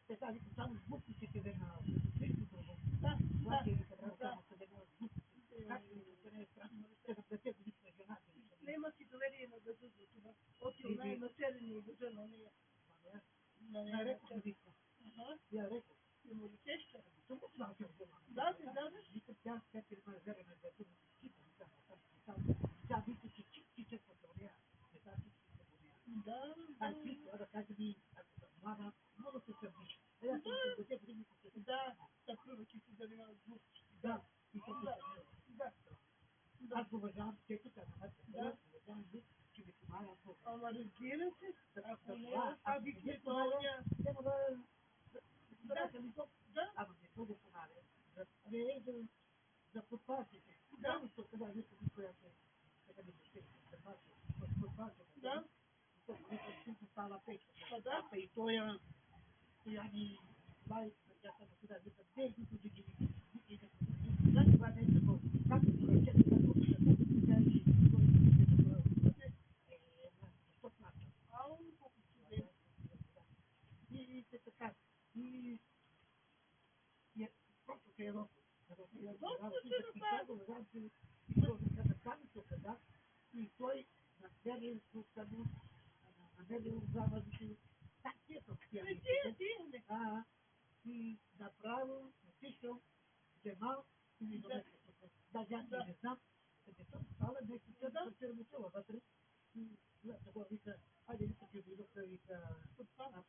Така, вика, само с буквите веднага. Всичко друго. Да, Обаче, да, вика, трябва да. само се веднага с буквите. Как ли, вика, не е странно, ще да плете лична жена. Нема си доверие на дъжда за това. Оти она е население и дъжда на нея. На рекох ми вика. Я рекох. И му речеща. Съм го знал, че Да, да. вика, тя всеки ма зелена за това. Тя вика, че чистите по това. Да, Аз вика, да кажа ми, мама, много се сърдиш. Да, съпруга ти се занимава с глупости. Да, и то Да. аз го уважавам всеки така, Да. уважавам ви, че ви помагам. Ама разбира се, ако не, а бих ви не помага, помня. няма да ми то, Да. ама не много помага. Не е за подпасите. Да. Само що това нещо, която е, така да се подпасите. Да. То не става печка. Да. И той yani live jasa sudah betul itu begini dan pada itu kan sudah cek dari stop mata ini setekan ini ya pronto pero и той на себе сукану на себе узава так ето и направо отишъл вземал и ми донесе даже аз не знам къде съм става нещо се работила вътре и такова вика айде вика ти дойдоха вика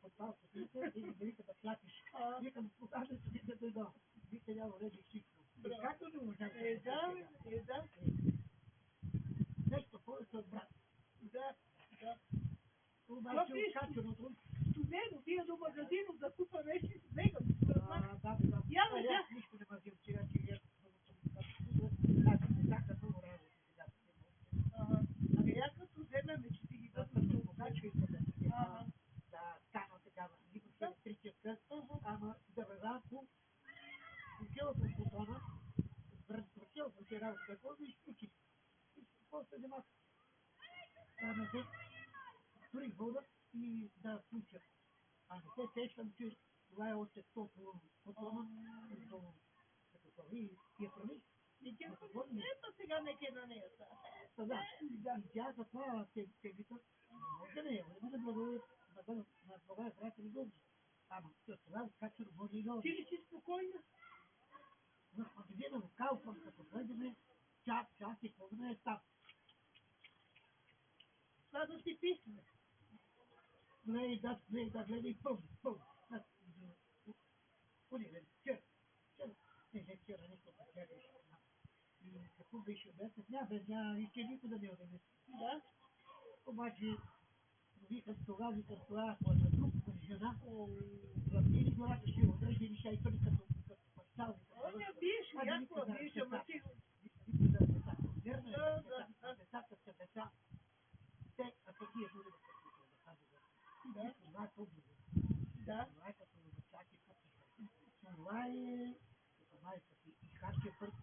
подпалка и ми вика да платиш викам кога да си да дойдо вика я уреди всичко и както не можах да. Нещо повече от брат. Да. Обаче откаченото. Студено, вие до магазину да купа нещо с него. Да. Аз нищо не мазим сега, че аз така много работа сега. Ами аз като вземем, че ти ги дадем. Когато искам да стана такава. Имаше електрическа, ама дърванко, отива съм по тона, въртил съм си работа, какво да изключих. Какво се взема? Не се стори вода и да включа. Не се сещам, че това е още топло от тона, като това и я прави. Ето сега нека на нея. Да. И тя за това се вика, може да не, може да бъде на това брат или други. Ама това как се работи и долу. Ти ли си спокойна? В магазина в Кауфман, като влеземе, час и половина е там. Това да си писме. Гледай, гледай, пълно. Универ, вчера. Не, вчера, нещо вчера. И какво беше обяснен? Няма, и че никой да не отиде. Да. Обаче, викам това, ако е на друг жена, в тези гората ще отрежи или ще и първи като пастал. Не биш, яко биш, ама ти... Верно е, децата са деца. Те, ако ти е дори да се случва да кажа. Това е по-добре. Това е като децаки пъти. Това е като майка си. И харче път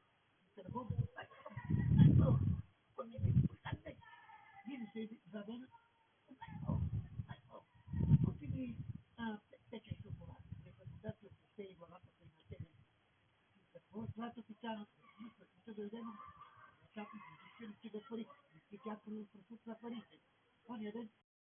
се работи. Види се задена. Купи пече шоколад. Да се отпустели главата си на тебе. Какво злато ти тя ще дойдем? Чакай, ще да пари. И тя просутва парите. Оня ден